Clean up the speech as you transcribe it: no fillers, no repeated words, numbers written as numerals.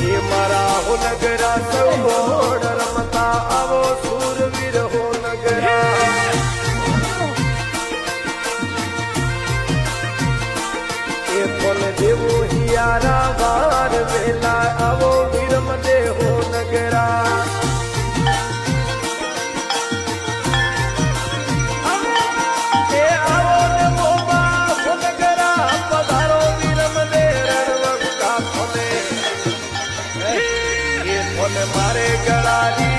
એ મારા હો નગરા સૌ ગોળ રમતા આવો સુરવીર હો નગરા એ કોને દેવો હિયારા વાર વેલા આવો વિરમ દે હો નગરા એ આવો ને મોબા હો નગરા પધારો વિરમ દે રણવંતા કોને એ કોને મારે ગળાની